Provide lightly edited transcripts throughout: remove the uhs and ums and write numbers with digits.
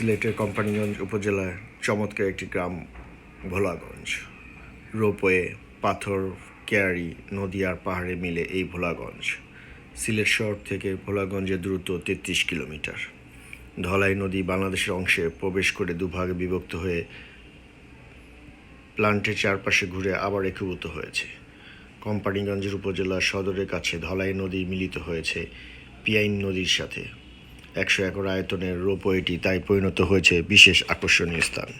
সিলেটের কোম্পানিগঞ্জ উপজেলার চমৎকার একটি গ্রাম ভোলাগঞ্জ। রোপওয়ে, পাথর, কেয়ারি, নদী আর পাহাড়ে মিলে এই ভোলাগঞ্জ। সিলেট শহর থেকে ভোলাগঞ্জের দূরত্ব ৩৩ কিলোমিটার। ধলাই নদী বাংলাদেশের অংশে প্রবেশ করে দুভাগে বিভক্ত হয়ে প্লান্টের চারপাশে ঘুরে আবার একীভূত হয়েছে। কোম্পানিগঞ্জের উপজেলা সদরের কাছে ধলাই নদী মিলিত হয়েছে পিয়াইন নদীর সাথে। ১০০ একর আয়তনের রোপওয়েটি তাই পরিণত হয়েছে বিশেষ আকর্ষণীয় স্থান।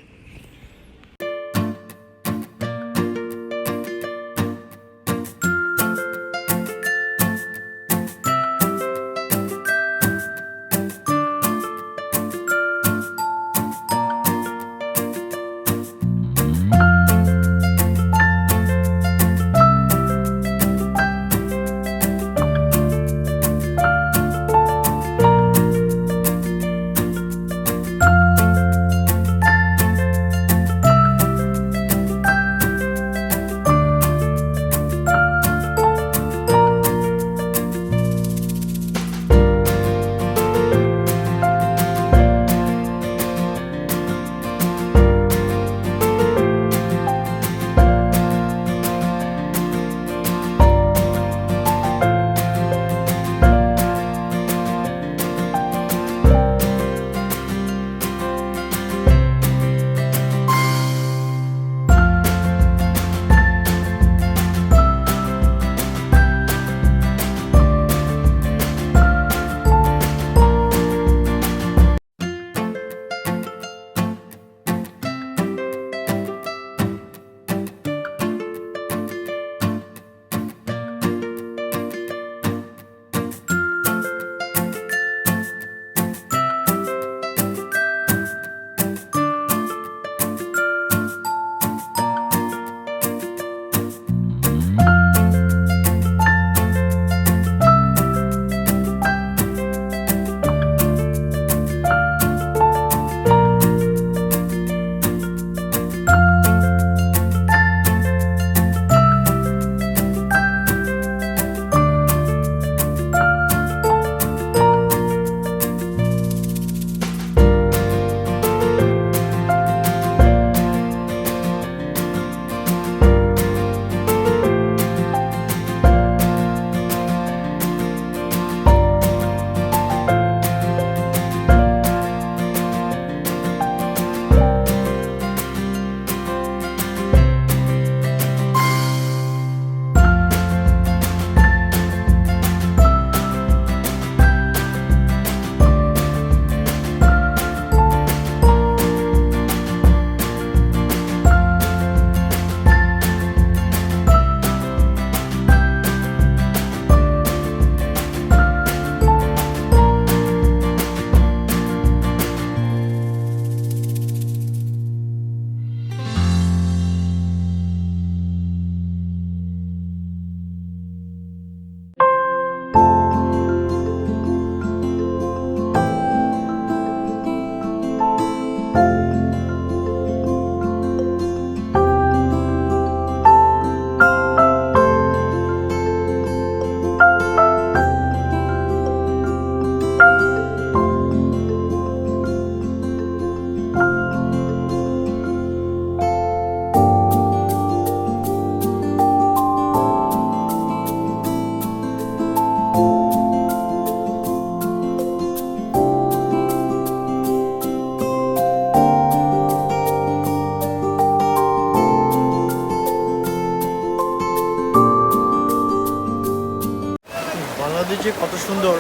বাংলাদেশ যে কত সুন্দর,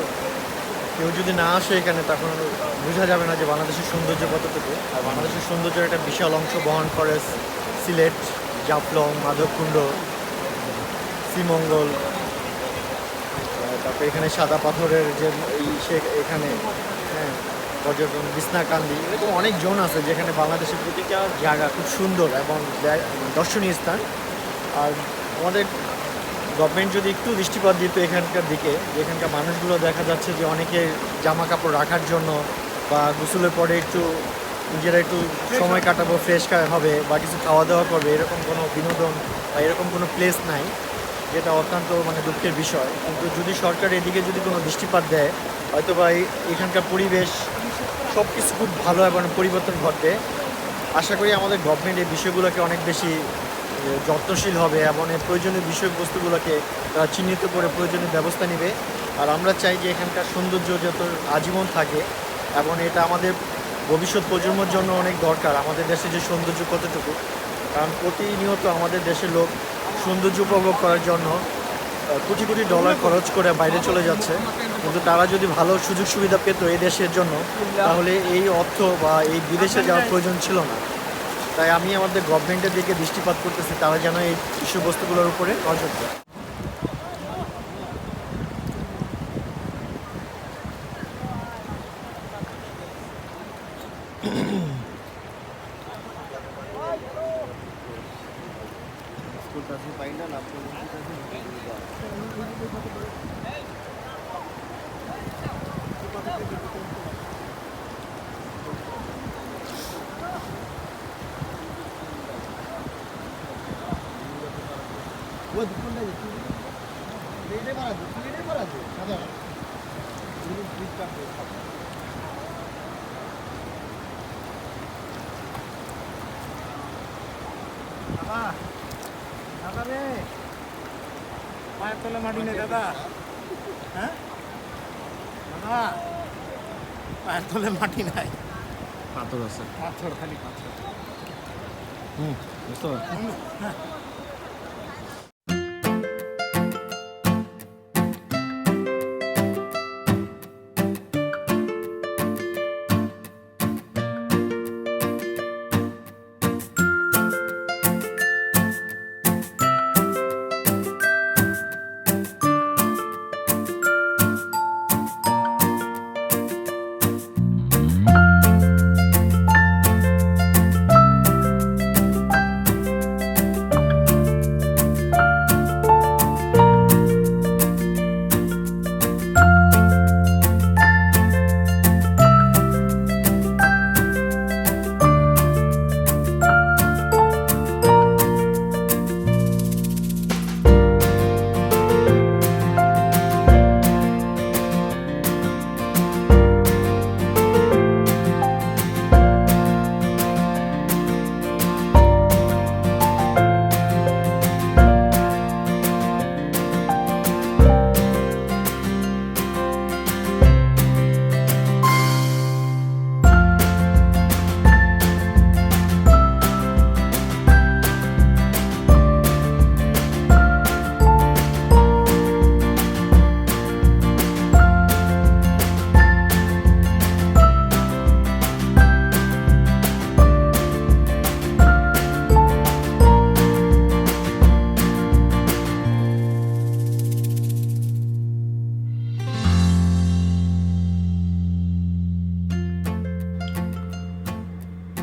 কেউ যদি না আসে এখানে তখন বোঝা যাবে না যে বাংলাদেশের সৌন্দর্য কতটুকু। আর বাংলাদেশের সৌন্দর্যের একটা বিশাল অংশ বহন করে সিলেট, জাফলং, মাধবকুণ্ড, শ্রীমঙ্গল, তারপরে এখানে সাদা পাথরের যে এখানে হ্যাঁ পর্যটন, বিছনাকান্দি, এরকম অনেক জোন আছে যেখানে বাংলাদেশের প্রতিটা জায়গা খুব সুন্দর এবং দর্শনীয় স্থান। আর আমাদের গভর্নমেন্ট যদি একটু দৃষ্টিপাত দিত এখানকার দিকে, যেখানকার মানুষগুলো দেখা যাচ্ছে যে অনেকে জামা কাপড় রাখার জন্য বা গোসলের পরে একটু নিজেরা একটু সময় কাটাবো, ফ্রেশ হবে বা কিছু খাওয়া দাওয়া করবে, এরকম কোনো বিনোদন বা এরকম কোনো প্লেস নাই, যেটা অত্যন্ত দুঃখের বিষয়। কিন্তু যদি সরকার এদিকে যদি কোনো দৃষ্টিপাত দেয়, হয়তো বা এখানকার পরিবেশ সব কিছু খুব ভালো এবং পরিবর্তন ঘটবে। আশা করি আমাদের গভর্নমেন্ট এই বিষয়গুলোকে অনেক বেশি যত্নশীল হবে এবং এই প্রয়োজনীয় বিষয়বস্তুগুলোকে তারা চিহ্নিত করে প্রয়োজনীয় ব্যবস্থা নেবে। আর আমরা চাই যে এখানকার সৌন্দর্য যত আজীবন থাকে এবং এটা আমাদের ভবিষ্যৎ প্রজন্মের জন্য অনেক দরকার। আমাদের দেশে যে সৌন্দর্য কতটুকু, কারণ প্রতিনিয়ত আমাদের দেশের লোক সৌন্দর্য উপভোগ করার জন্য কোটি কোটি ডলার খরচ করে বাইরে চলে যাচ্ছে, কিন্তু তারা যদি ভালো সুযোগ সুবিধা পেত এই দেশের জন্য, তাহলে এই অর্থ বা এই বিদেশে যাওয়ার প্রয়োজন ছিল না। তাই আমি আমাদের গভর্নমেন্টের দিকে দৃষ্টিপাত করতেছি, তারা যেন এই বিষয়বস্তুগুলোর উপরে নজর দেয়। দাদা রে, পায়ের তলে মাটি নেই দাদা। হ্যাঁ দাদা, পায়ের তলে মাটি নাই, পাথর আছে, পাথর, খালি পাথর। বুঝতে হ্যাঁ।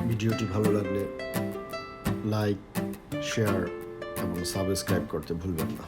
ভিডিওটি ভালো লাগলে লাইক, শেয়ার এবং সাবস্ক্রাইব করতে ভুলবেন না।